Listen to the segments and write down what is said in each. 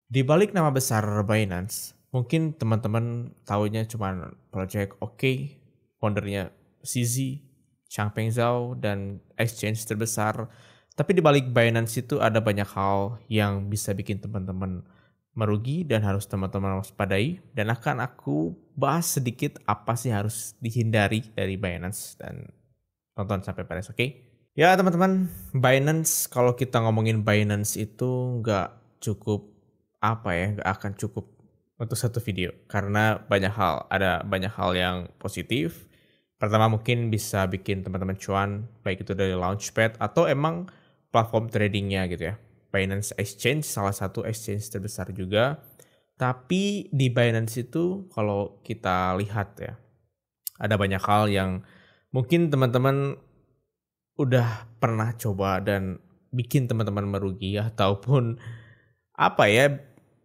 Di balik nama besar Binance, mungkin teman-teman taunya cuma Project OK, foundernya CZ, Changpeng Zhao, dan exchange terbesar. Tapi di balik Binance itu ada banyak hal yang bisa bikin teman-teman merugi dan harus teman-teman waspadai. Dan akan aku bahas sedikit apa sih harus dihindari dari Binance dan tonton sampai beres, oke? Ya teman-teman, Binance kalau kita ngomongin Binance itu nggak cukup apa ya, nggak akan cukup untuk satu video karena ada banyak hal yang positif. Pertama mungkin bisa bikin teman-teman cuan, baik itu dari Launchpad atau emang platform tradingnya gitu ya. Binance Exchange salah satu exchange terbesar juga. Tapi di Binance itu kalau kita lihat ya, ada banyak hal yang mungkin teman-teman udah pernah coba dan bikin teman-teman merugi ya, ataupun apa ya,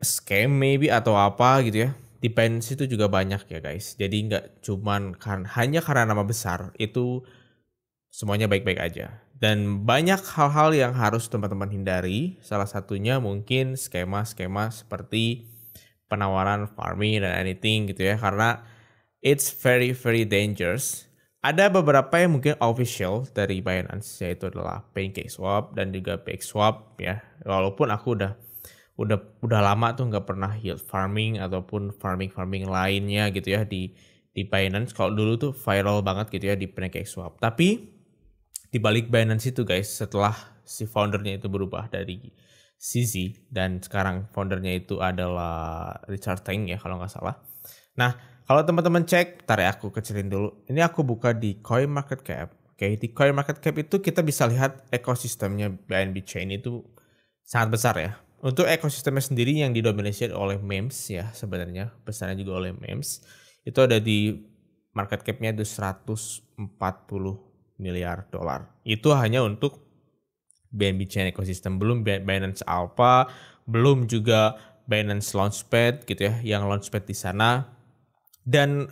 scam maybe atau apa gitu ya. Di Binance itu juga banyak ya guys. Jadi nggak cuman hanya karena nama besar itu semuanya baik-baik aja. Dan banyak hal-hal yang harus teman-teman hindari. Salah satunya mungkin skema-skema seperti penawaran farming dan anything gitu ya. Karena it's very very dangerous. Ada beberapa yang mungkin official dari Binance yaitu adalah PancakeSwap dan juga PancakeSwap ya. Walaupun aku udah lama tuh nggak pernah yield farming ataupun farming lainnya gitu ya di Binance. Kalau dulu tuh viral banget gitu ya di PancakeSwap. Tapi di balik Binance itu guys, setelah si foundernya itu berubah dari CZ dan sekarang foundernya itu adalah Richard Teng ya kalau nggak salah. Nah, kalau teman-teman cek, tar ya aku kecilin dulu. Ini aku buka di CoinMarketCap. Oke, di CoinMarketCap itu kita bisa lihat ekosistemnya BNB Chain itu sangat besar ya. Untuk ekosistemnya sendiri yang didominasi oleh memes ya sebenarnya, besarnya juga oleh memes. Itu ada di market cap-nya itu 140 miliar dolar. Itu hanya untuk BNB Chain ekosistem, belum Binance Alpha, belum juga Binance Launchpad gitu ya, yang Launchpad di sana. Dan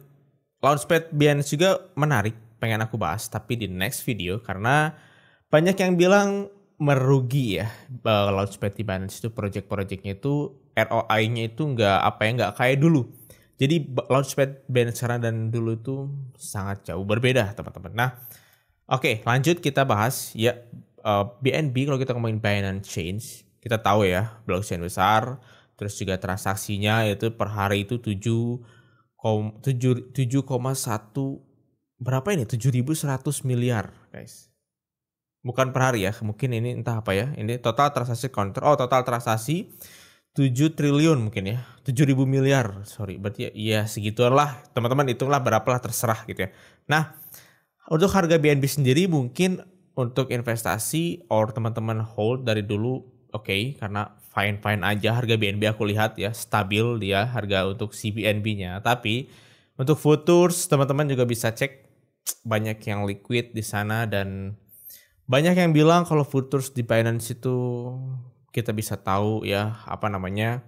Launchpad Binance juga menarik, pengen aku bahas tapi di next video karena banyak yang bilang merugi ya. Launchpad di Binance itu project-projectnya itu ROI-nya itu nggak kayak dulu. Jadi Launchpad Binance sekarang dan dulu itu sangat jauh berbeda teman-teman. Nah, oke, lanjut kita bahas ya. BNB kalau kita ngomongin Binance Chain, kita tahu ya blockchain besar, terus juga transaksinya itu per hari itu 7,1 berapa ini? 7.100 miliar, guys. Bukan per hari ya, mungkin ini entah apa ya. Ini total transaksi counter. Oh, total transaksi 7 triliun mungkin ya. 7.000 miliar, sorry. Berarti ya segituan lah. Teman-teman hitunglah berapalah terserah gitu ya. Nah, untuk harga BNB sendiri mungkin untuk investasi or teman-teman hold dari dulu oke, karena fine-fine aja harga BNB aku lihat ya stabil dia harga untuk si BNB-nya. Tapi untuk futures teman-teman juga bisa cek banyak yang liquid di sana dan banyak yang bilang kalau futures di Binance itu kita bisa tahu ya apa namanya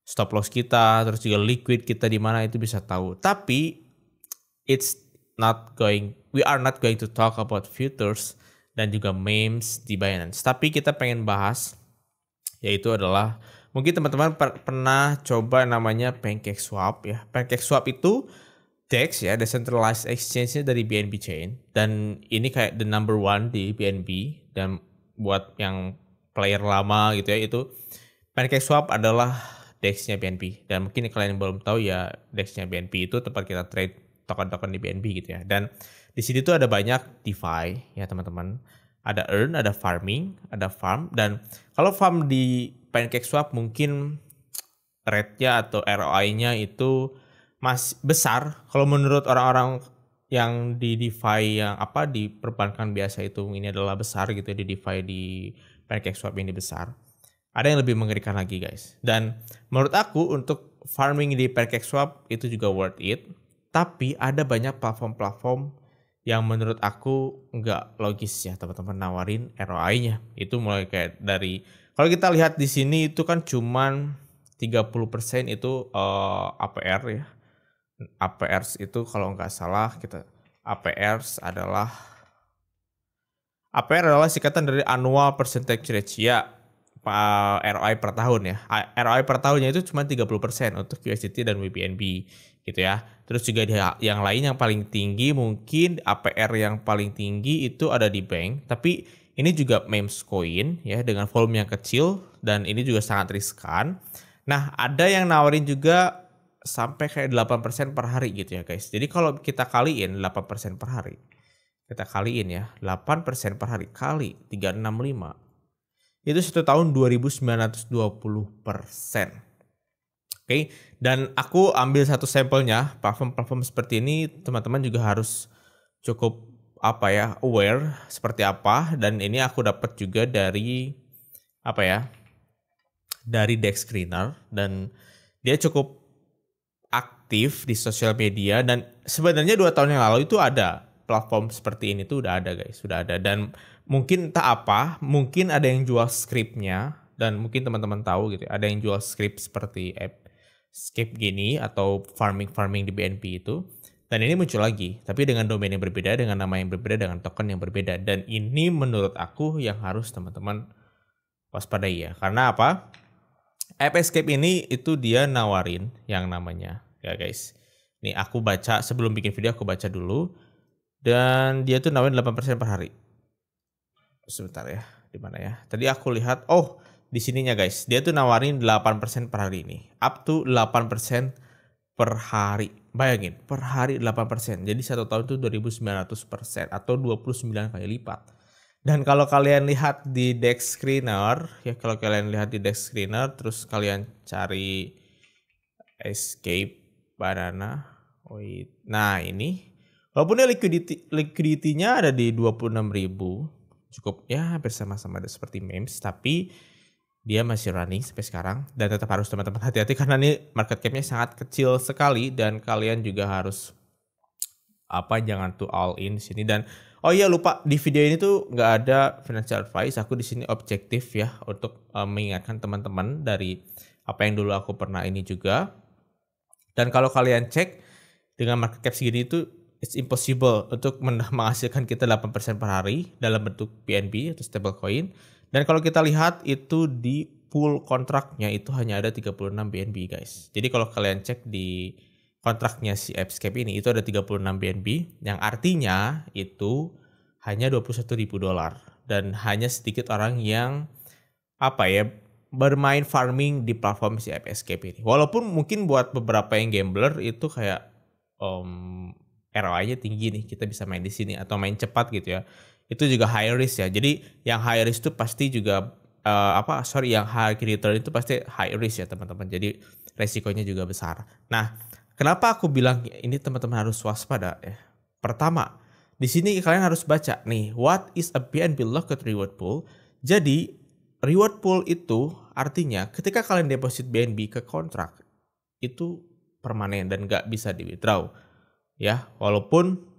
stop loss kita terus juga liquid kita di mana itu bisa tahu. Tapi we are not going to talk about futures dan juga memes di Binance. Tapi kita pengen bahas yaitu adalah mungkin teman-teman pernah coba namanya PancakeSwap ya. PancakeSwap itu DEX ya, decentralized exchange-nya dari BNB Chain dan ini kayak the number one di BNB dan buat yang player lama gitu ya itu PancakeSwap adalah DEX-nya BNB dan mungkin kalian yang belum tahu ya DEX-nya BNB itu tempat kita trade token-token di BNB gitu ya. Dan di sini tuh ada banyak DeFi ya teman-teman. Ada earn, ada farming, ada farm dan kalau farm di PancakeSwap mungkin rate-nya atau ROI-nya itu masih besar. Kalau menurut orang-orang yang di DeFi yang apa di perbankan biasa itu ini adalah besar gitu ya, di DeFi di PancakeSwap ini besar. Ada yang lebih mengerikan lagi guys. Dan menurut aku untuk farming di PancakeSwap itu juga worth it. Tapi ada banyak platform-platform yang menurut aku nggak logis ya teman-teman nawarin ROI-nya. Itu mulai kayak dari kalau kita lihat di sini itu kan cuman 30% itu APR ya. APR itu kalau nggak salah APR adalah singkatan dari annual percentage rate ya. ROI per tahun ya. ROI per tahunnya itu cuma 30% untuk USDT dan BNB gitu ya. Terus juga yang lain yang paling tinggi mungkin APR yang paling tinggi itu ada di bank. Tapi ini juga memes coin ya dengan volume yang kecil dan ini juga sangat riskan. Nah, ada yang nawarin juga sampai kayak 8% per hari gitu ya guys. Jadi kalau kita kaliin 8% per hari. Kita kaliin ya, 8% per hari kali 365. Itu 1 tahun 2.920%. Oke, dan aku ambil satu sampelnya, platform-platform seperti ini teman-teman juga harus cukup aware seperti apa, dan ini aku dapat juga dari dari Dex Screener, dan dia cukup aktif di sosial media, dan sebenarnya 2 tahun yang lalu itu ada platform seperti ini tuh udah ada guys, sudah ada, dan mungkin mungkin ada yang jual scriptnya, dan mungkin teman-teman tahu gitu, ada yang jual script seperti Escape gini atau farming di BNB itu, dan ini muncul lagi, tapi dengan domain yang berbeda, dengan nama yang berbeda, dengan token yang berbeda, dan ini menurut aku yang harus teman-teman waspadai ya, karena apa? App Escape ini itu dia nawarin yang namanya ya guys. Nih aku baca sebelum bikin video, aku baca dulu, dan dia tuh nawarin 8% per hari. Sebentar ya, di mana ya? Tadi aku lihat, di sininya guys. Dia tuh nawarin 8% per hari ini. Up to 8% per hari. Bayangin, per hari 8%. Jadi 1 tahun itu 2.900% atau 29 kali lipat. Dan kalau kalian lihat di Dex Screener, terus kalian cari Escape Banana. Nah ini, walaupun liquidity-nya ada di 26.000, cukup ya hampir sama-sama seperti memes, tapi dia masih running sampai sekarang, dan tetap harus teman-teman hati-hati karena ini market cap-nya sangat kecil sekali, dan kalian juga harus jangan tuh all in di sini. Dan lupa, di video ini tuh nggak ada financial advice, aku di sini objektif ya untuk mengingatkan teman-teman dari apa yang dulu aku pernah ini juga. Dan kalau kalian cek dengan market cap segini itu it's impossible untuk menghasilkan kita 8% per hari dalam bentuk BNB atau stablecoin. Dan kalau kita lihat itu di pool kontraknya itu hanya ada 36 BNB guys. Jadi kalau kalian cek di kontraknya si Escape ini itu ada 36 BNB, yang artinya itu hanya $21.000, dan hanya sedikit orang yang bermain farming di platform si Escape ini. Walaupun mungkin buat beberapa yang gambler itu kayak ROI-nya tinggi nih, kita bisa main di sini atau main cepat gitu ya. Itu juga high risk ya. Jadi yang high risk itu pasti juga yang high return itu pasti high risk ya teman-teman. Jadi resikonya juga besar. Nah, kenapa aku bilang ini teman-teman harus waspada ya? Pertama, di sini kalian harus baca nih, what is a BNB locked reward pool? Jadi reward pool itu artinya ketika kalian deposit BNB ke kontrak itu permanen dan nggak bisa di withdraw. Ya, walaupun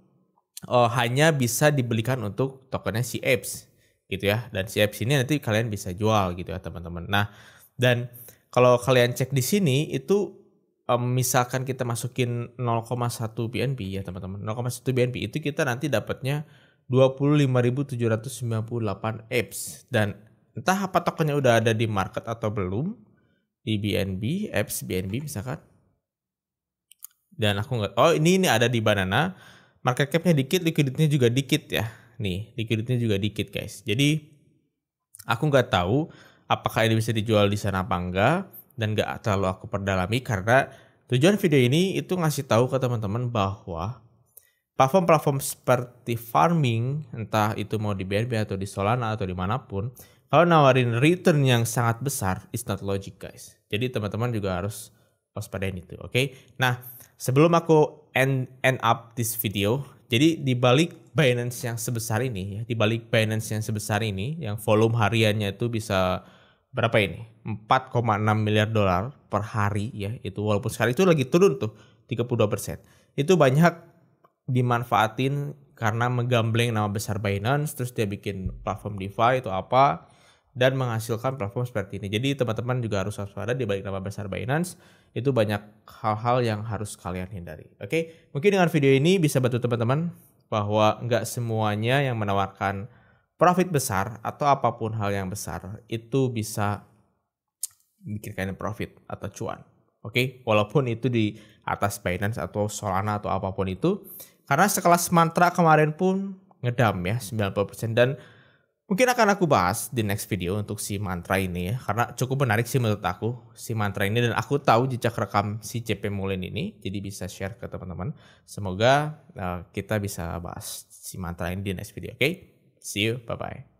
hanya bisa dibelikan untuk tokennya si apps gitu ya, dan si apps ini nanti kalian bisa jual gitu ya teman-teman. Nah, dan kalau kalian cek di sini itu misalkan kita masukin 0,1 BNB ya teman-teman, 0,1 BNB itu kita nanti dapatnya 25.798 apps, dan entah apa tokennya udah ada di market atau belum di BNB, apps BNB misalkan. Dan aku nggak, ini ada di Banana, market cap-nya dikit, liquidity-nya juga dikit ya. Nih, liquidity-nya juga dikit guys. Jadi aku nggak tahu apakah ini bisa dijual di sana apa enggak, dan nggak terlalu aku perdalami karena tujuan video ini itu ngasih tahu ke teman-teman bahwa platform-platform seperti farming, entah itu mau di BNB atau di Solana atau dimanapun, kalau nawarin return yang sangat besar, it's not logic guys. Jadi teman-teman juga harus waspadain itu, oke? Nah, sebelum aku end up this video, jadi di balik Binance yang sebesar ini, yang volume hariannya itu bisa berapa ini? 4,6 miliar dolar per hari ya, itu walaupun sekarang itu lagi turun tuh 32%. Itu banyak dimanfaatin karena menggambleng nama besar Binance, terus dia bikin platform DeFi itu dan menghasilkan platform seperti ini. Jadi teman-teman juga harus waspada, di balik nama besar Binance itu banyak hal-hal yang harus kalian hindari. Oke, mungkin dengan video ini bisa bantu teman-teman bahwa nggak semuanya yang menawarkan profit besar atau apapun hal yang besar itu bisa bikin kalian profit atau cuan. Oke, walaupun itu di atas Binance atau Solana atau apapun itu. Karena sekelas mantra kemarin pun ngedam ya 90% dan mungkin akan aku bahas di next video untuk si mantra ini ya. Karena cukup menarik sih menurut aku si mantra ini dan aku tahu jejak rekam si JP Mullen ini. Jadi bisa share ke teman-teman. Semoga kita bisa bahas si mantra ini di next video. Oke, see you, bye-bye.